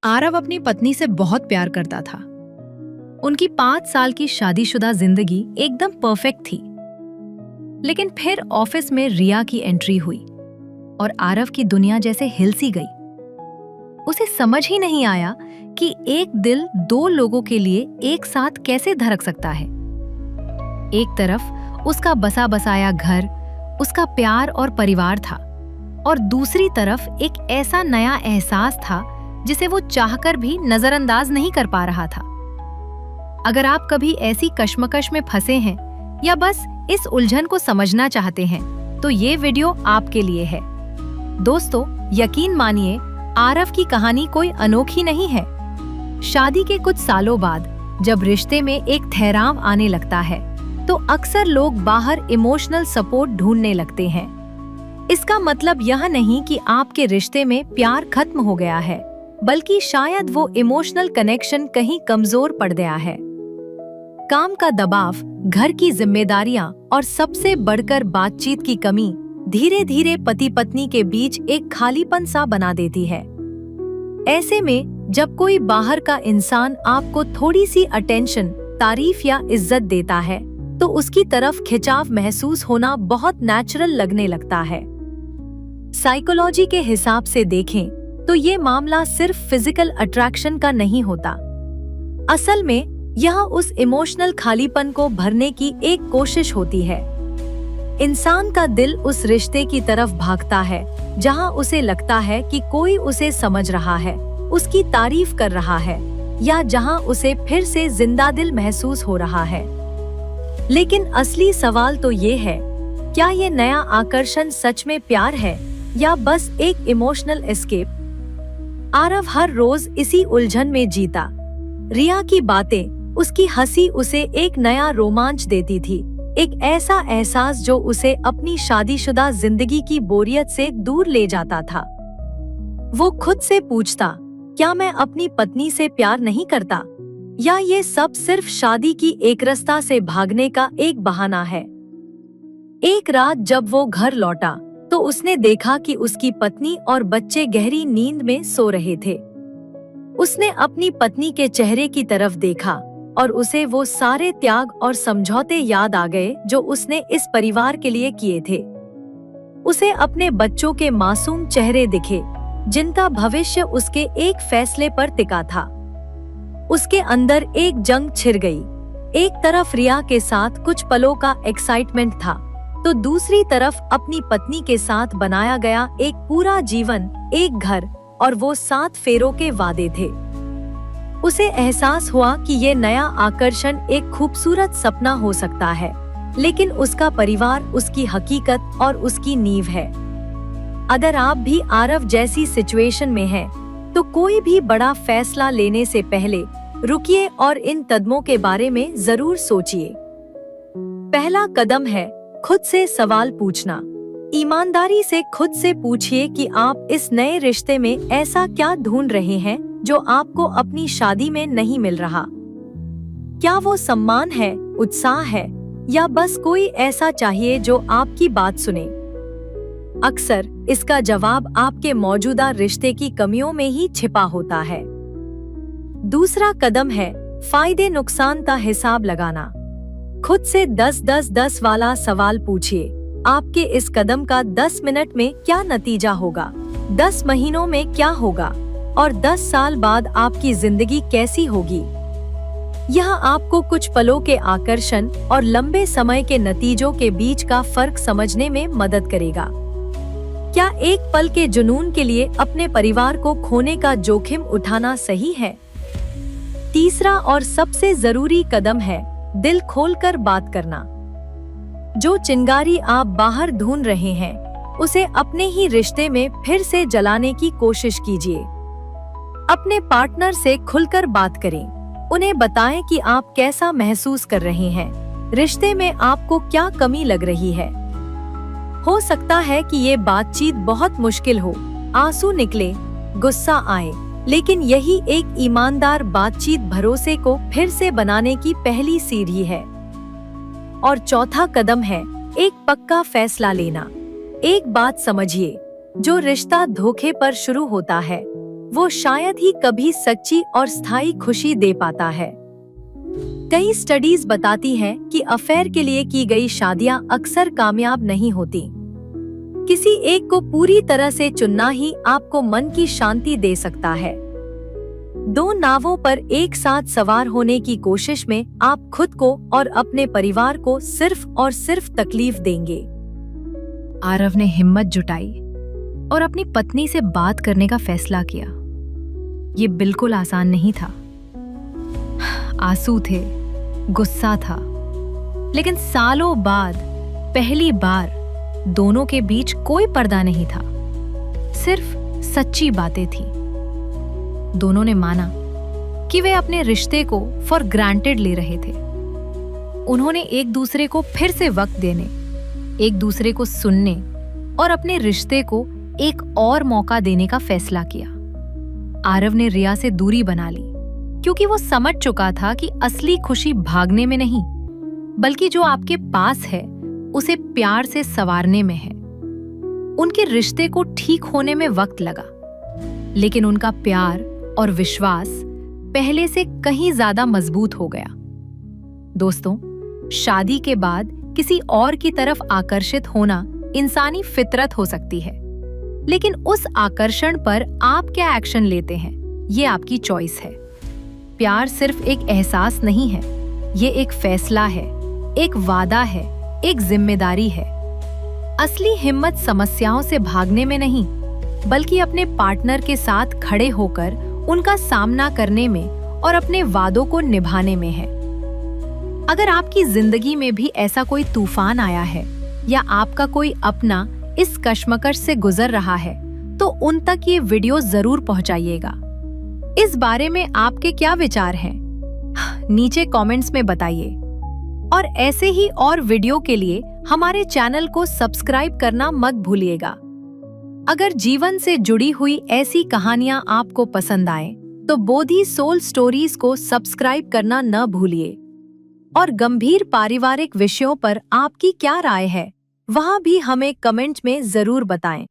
आरव अपनी पत्नी से बहुत प्यार करता था। उनकी 5 साल की शादीशुदा जिंदगी एकदम परफेक्ट थी। लेकिन फिर ऑफिस में रिया की एंट्री हुई और आरव की दुनिया जैसे हिल सी गई। उसे समझ ही नहीं आया कि एक दिल 2 लोगों के लिए एक साथ कैसे धड़क सकता है। एक तरफ उसका बसा बसाया घर, उसका प्यार और परिवार था, और दूसरी तरफ एक ऐसा नया एहसास था जिसे वो चाहकर भी नजरअंदाज नहीं कर पा रहा था। अगर आप कभी ऐसी कश्मकश में फंसे हैं या बस इस उलझन को समझना चाहते हैं तो ये वीडियो आपके लिए है। दोस्तों, यकीन मानिए, आरव की कहानी कोई अनोखी नहीं है। शादी के कुछ सालों बाद जब रिश्ते में एक ठहराव आने लगता है तो अक्सर लोग बाहर इमोशनल सपोर्ट ढूंढने लगते हैं। इसका मतलब यह नहीं कि आपके रिश्ते में प्यार खत्म हो गया है, बल्कि शायद वो इमोशनल कनेक्शन कहीं कमजोर पड़ गया है। काम का दबाव, घर की जिम्मेदारियां और सबसे बढ़कर बातचीत की कमी धीरे धीरे पति पत्नी के बीच एक खालीपन सा बना देती है। ऐसे में जब कोई बाहर का इंसान आपको थोड़ी सी अटेंशन, तारीफ या इज्जत देता है तो उसकी तरफ खिंचाव महसूस होना बहुत नेचुरल लगने लगता है। साइकोलॉजी के हिसाब से देखें तो ये मामला सिर्फ फिजिकल अट्रैक्शन का नहीं होता। असल में यह उस इमोशनल खालीपन को भरने की एक कोशिश होती है। इंसान का दिल उस रिश्ते की तरफ भागता है जहां उसे लगता है कि कोई उसे समझ रहा है, उसकी तारीफ कर रहा है, या जहां उसे फिर से जिंदा दिल महसूस हो रहा है। लेकिन असली सवाल तो ये है, क्या ये नया आकर्षण सच में प्यार है या बस एक इमोशनल एस्केप? आरव हर रोज इसी उलझन में जीता। रिया की बातें, उसकी हंसी उसे एक नया रोमांच देती थी, एक ऐसा एहसास जो उसे अपनी शादीशुदा जिंदगी की बोरियत से दूर ले जाता था। वो खुद से पूछता, क्या मैं अपनी पत्नी से प्यार नहीं करता, या ये सब सिर्फ शादी की एकरसता से भागने का एक बहाना है? एक रात जब वो घर लौटा तो उसने देखा कि उसकी पत्नी और बच्चे गहरी नींद में सो रहे थे। उसने अपनी पत्नी के चेहरे की तरफ देखा और उसे वो सारे त्याग और समझौते याद आ गए जो उसने इस परिवार के लिए किए थे। उसे अपने बच्चों के मासूम चेहरे दिखे, जिनका भविष्य उसके एक फैसले पर टिका था। उसके अंदर एक जंग छिड़ गई। एक तरफ रिया के साथ कुछ पलों का एक्साइटमेंट था, तो दूसरी तरफ अपनी पत्नी के साथ बनाया गया एक पूरा जीवन, एक घर और वो 7 फेरों के वादे थे। उसे एहसास हुआ कि ये नया आकर्षण एक खूबसूरत सपना हो सकता है, लेकिन उसका परिवार उसकी हकीकत और उसकी नींव है। अगर आप भी आरव जैसी सिचुएशन में हैं, तो कोई भी बड़ा फैसला लेने से पहले रुकिए और इन कदमों के बारे में जरूर सोचिए। पहला कदम है खुद से सवाल पूछना। ईमानदारी से खुद से पूछिए कि आप इस नए रिश्ते में ऐसा क्या ढूंढ रहे हैं जो आपको अपनी शादी में नहीं मिल रहा। क्या वो सम्मान है, उत्साह है, या बस कोई ऐसा चाहिए जो आपकी बात सुने? अक्सर इसका जवाब आपके मौजूदा रिश्ते की कमियों में ही छिपा होता है। दूसरा कदम है फायदे नुकसान का हिसाब लगाना। खुद से 10-10-10 वाला सवाल पूछिए। आपके इस कदम का 10 मिनट में क्या नतीजा होगा, 10 महीनों में क्या होगा, और 10 साल बाद आपकी जिंदगी कैसी होगी? यह आपको कुछ पलों के आकर्षण और लंबे समय के नतीजों के बीच का फर्क समझने में मदद करेगा। क्या एक पल के जुनून के लिए अपने परिवार को खोने का जोखिम उठाना सही है? तीसरा और सबसे जरूरी कदम है दिल खोलकर बात करना। जो चिंगारी आप बाहर ढूंढ रहे हैं, उसे अपने ही रिश्ते में फिर से जलाने की कोशिश कीजिए। अपने पार्टनर से खुलकर बात करें। उन्हें बताएं कि आप कैसा महसूस कर रहे हैं, रिश्ते में आपको क्या कमी लग रही है। हो सकता है कि ये बातचीत बहुत मुश्किल हो, आंसू निकले, गुस्सा आए, लेकिन यही एक ईमानदार बातचीत भरोसे को फिर से बनाने की पहली सीढ़ी है। और चौथा कदम है एक पक्का फैसला लेना। एक बात समझिए, जो रिश्ता धोखे पर शुरू होता है वो शायद ही कभी सच्ची और स्थायी खुशी दे पाता है। कई स्टडीज बताती हैं कि अफेयर के लिए की गई शादियां अक्सर कामयाब नहीं होती। किसी एक को पूरी तरह से चुनना ही आपको मन की शांति दे सकता है। दो नावों पर एक साथ सवार होने की कोशिश में आप खुद को और अपने परिवार को सिर्फ और सिर्फ तकलीफ देंगे। आरव ने हिम्मत जुटाई और अपनी पत्नी से बात करने का फैसला किया। ये बिल्कुल आसान नहीं था। आंसू थे, गुस्सा था, लेकिन सालों बाद पहली बार दोनों के बीच कोई पर्दा नहीं था, सिर्फ सच्ची बातें थी। दोनों ने माना कि वे अपने रिश्ते को फॉर ग्रांटेड ले रहे थे। उन्होंने एक दूसरे को फिर से वक्त देने, एक दूसरे को सुनने और अपने रिश्ते को एक और मौका देने का फैसला किया। आरव ने रिया से दूरी बना ली क्योंकि वो समझ चुका था कि असली खुशी भागने में नहीं, बल्कि जो आपके पास है उसे प्यार से संवारने में है। उनके रिश्ते को ठीक होने में वक्त लगा, लेकिन उनका प्यार और विश्वास पहले से कहीं ज्यादा मजबूत हो गया। दोस्तों, शादी के बाद किसी और की तरफ आकर्षित होना इंसानी फितरत हो सकती है, लेकिन उस आकर्षण पर आप क्या एक्शन लेते हैं, ये आपकी चॉइस है। प्यार सिर्फ एक एहसास नहीं है, ये एक फैसला है, एक वादा है, एक जिम्मेदारी है। असली हिम्मत समस्याओं से भागने में नहीं, बल्कि अपने पार्टनर के साथ खड़े होकर उनका सामना करने में और अपने वादों को निभाने में है। अगर आपकी जिंदगी में भी ऐसा कोई तूफान आया है या आपका कोई अपना इस कश्मकश से गुजर रहा है, तो उन तक ये वीडियो जरूर पहुंचाइएगा। इस बारे में आपके क्या विचार हैं? नीचे कमेंट्स में बताइए। और ऐसे ही और वीडियो के लिए हमारे चैनल को सब्सक्राइब करना मत भूलिएगा। अगर जीवन से जुड़ी हुई ऐसी कहानियां आपको पसंद आए तो बोधी सोल स्टोरीज को सब्सक्राइब करना न भूलिए। और गंभीर पारिवारिक विषयों पर आपकी क्या राय है, वहां भी हमें कमेंट में जरूर बताएं।